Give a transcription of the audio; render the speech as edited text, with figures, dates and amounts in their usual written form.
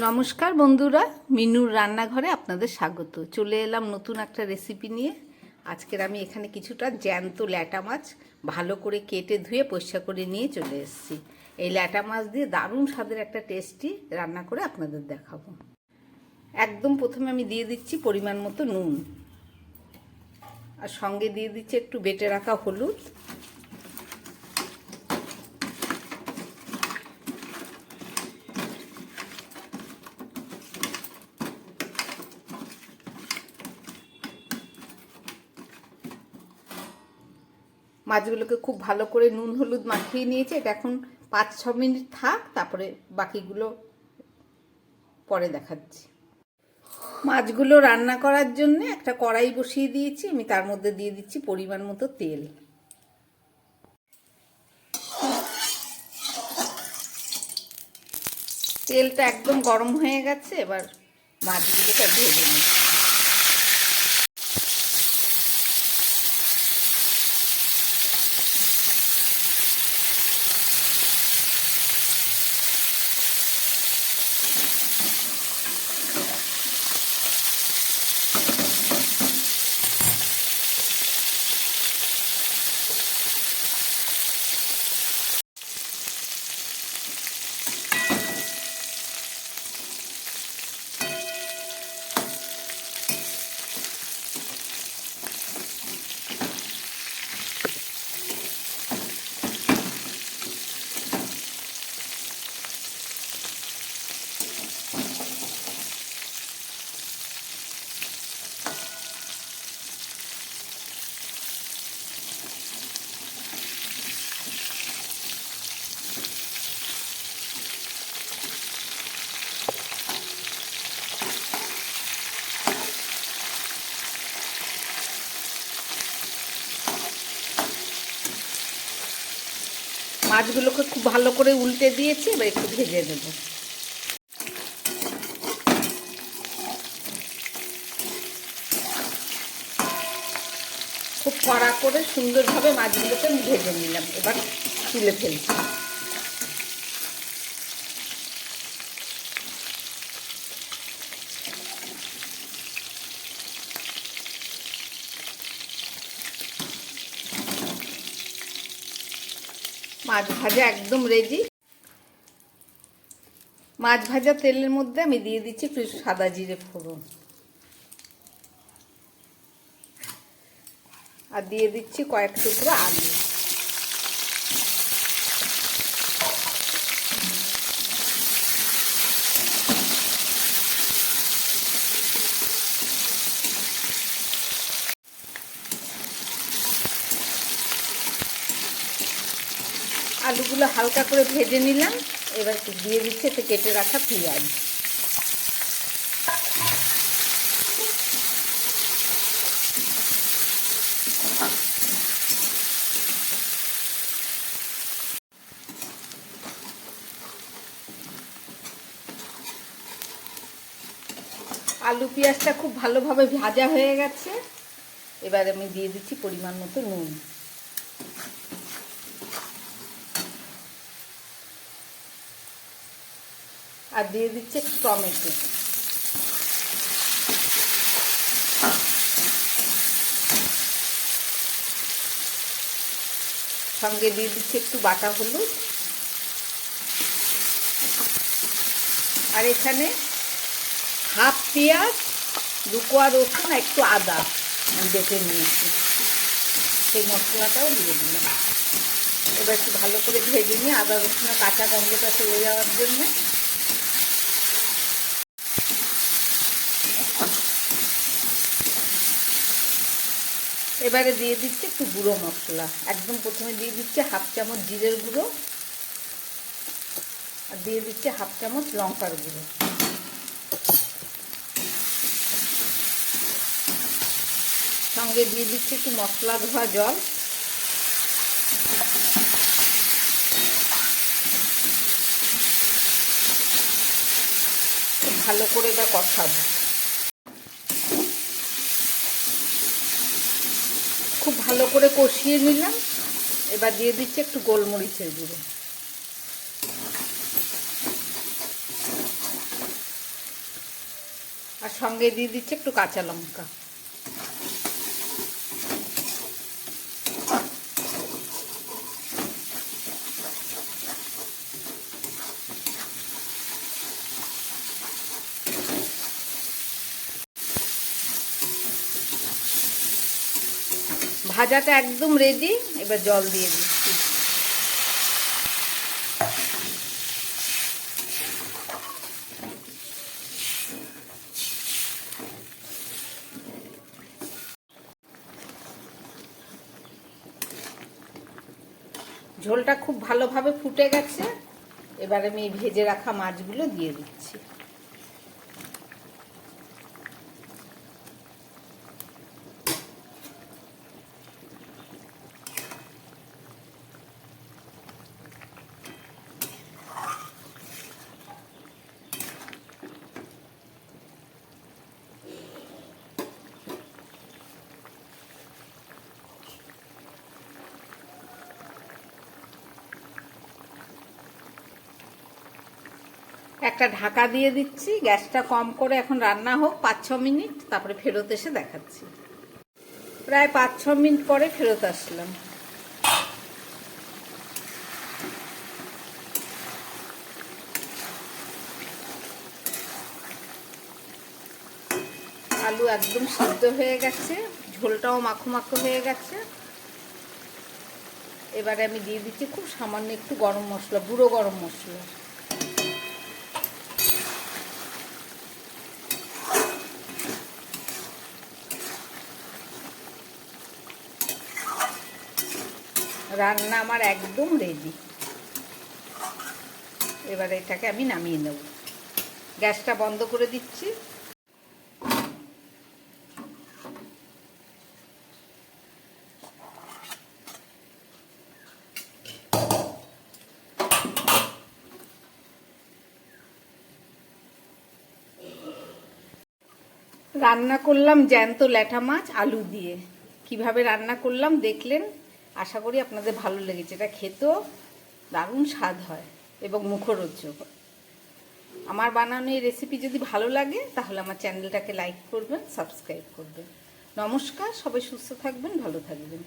নমস্কার বন্ধুরা, মিনুর রান্নাঘরে আপনাদের স্বাগত। চলে এলাম নতুন একটা রেসিপি নিয়ে। আজকের আমি এখানে কিছুটা জ্যান্ত ল্যাটা মাছ ভালো করে কেটে ধুয়ে পরিষ্কার করে নিয়ে চলে এসেছি। এই ল্যাটা মাছ দিয়ে দারুণ স্বাদের একটা টেস্টি রান্না করে আপনাদের দেখাবো। একদম প্রথমে আমি দিয়ে দিচ্ছি পরিমাণ মতো নুন, আর সঙ্গে দিয়ে দিচ্ছি একটু বেটে রাখা হলুদ, মাছগুলোকে খুব ভালো করে নুন হলুদ মাখিয়ে নিয়েছি। এটা এখন 5-6 মিনিট থাক, তারপরে বাকিগুলো পরে দেখাচ্ছি। মাছগুলো রান্না করার জন্য একটা কড়াই বসিয়ে দিয়েছি। আমি তার মধ্যে দিয়ে দিচ্ছি পরিমাণ মতো তেল। তেলটা একদম গরম হয়ে গেছে, এবার মাছগুলোকে ভেজে নিই। মাছগুলোকে খুব ভালো করে উল্টে দিয়েছি, এবার একটু ভেজে দেবো। খুব কড়া করে সুন্দরভাবে মাছগুলোকে আমি ভেজে নিলাম, এবার তুলে ফেলছি। মাছ ভাজা একদম রেডি। মাছ ভাজা তেলের মধ্যে আমি দিয়ে দিচ্ছি একটু সাদা জিরে ফোড়ন, আর দিয়ে দিচ্ছি কয়েক টুকরো আলু। আলুগুলো হালকা করে ভেজে নিলাম, এবার দিয়ে দিচ্ছি এতে কেটে রাখা পেঁয়াজ। আলু পেঁয়াজটা খুব ভালোভাবে ভাজা হয়ে গেছে, এবার আমি দিয়ে দিচ্ছি পরিমাণ মতো নুন, আর দিয়ে দিচ্ছি একটু টমেটো। সঙ্গে দিয়ে দিচ্ছি একটু বাটা হলুদ, আর এখানে হাফ পেঁয়াজ, 2 কোয়া রসুন, একটু আদা আমি বেটে নিয়েছি, সেই মশলাটাও দিয়ে দিলাম। এবার একটু ভালো করে ভেজে নিয়ে আদা রসুনের কাঁচা গন্ধটা চলে যাওয়ার জন্য এবারে দিয়ে দিচ্ছি একটু গুঁড়ো মশলা। একদম প্রথমে দিয়ে দিচ্ছি 1/2 চামচ জিরের গুঁড়ো, আর দিয়ে দিচ্ছি 1/2 চামচ লঙ্কার গুঁড়ো। সঙ্গে দিয়ে দিচ্ছি একটু মশলা ধোয়া জল। ভালো করে এবার কষাবো। খুব ভালো করে কষিয়ে নিলাম, এবার দিয়ে দিচ্ছি একটু গোলমরিচের গুঁড়ো। আর সঙ্গে দিয়ে দিচ্ছি একটু কাঁচা লঙ্কা। ভাজাটা একদম রেডি, এবার জল দিয়ে দিচ্ছি। ঝোলটা খুব ভালোভাবে ফুটে গেছে, এবার আমি ভেজে রাখা মাছগুলো দিয়ে দিচ্ছি। একটা ঢাকা দিয়ে দিচ্ছি, গ্যাসটা কম করে এখন রান্না হোক 5-6 মিনিট, তারপরে ফেরত এসে দেখাচ্ছি। প্রায় 5-6 মিনিট পরে ফেরত আসলাম। আলু একদম সিদ্ধ হয়ে গেছে, ঝোলটাও মাখো মাখো হয়ে গেছে। এবারে আমি দিয়ে দিচ্ছি খুব সামান্য একটু গরম মশলা, গুঁড়ো গরম মশলা। রান্না আমার একদম রেডি। এবারে এটাকে আমি নামিয়ে নেব, গ্যাসটা বন্ধ করে দিচ্ছি। রান্না করলাম জ্যান্ত ল্যাটা মাছ আলু দিয়ে। কিভাবে রান্না করলাম দেখলেন, আশা করি আপনাদের ভালো লেগেছে। এটা খেতেও দারুণ স্বাদ হয় এবং মুখরোচক। আমার বানানো এই রেসিপি যদি ভালো লাগে তাহলে আমার চ্যানেলটাকে লাইক করবেন, সাবস্ক্রাইব করবেন। নমস্কার, সবাই সুস্থ থাকবেন, ভালো থাকবেন।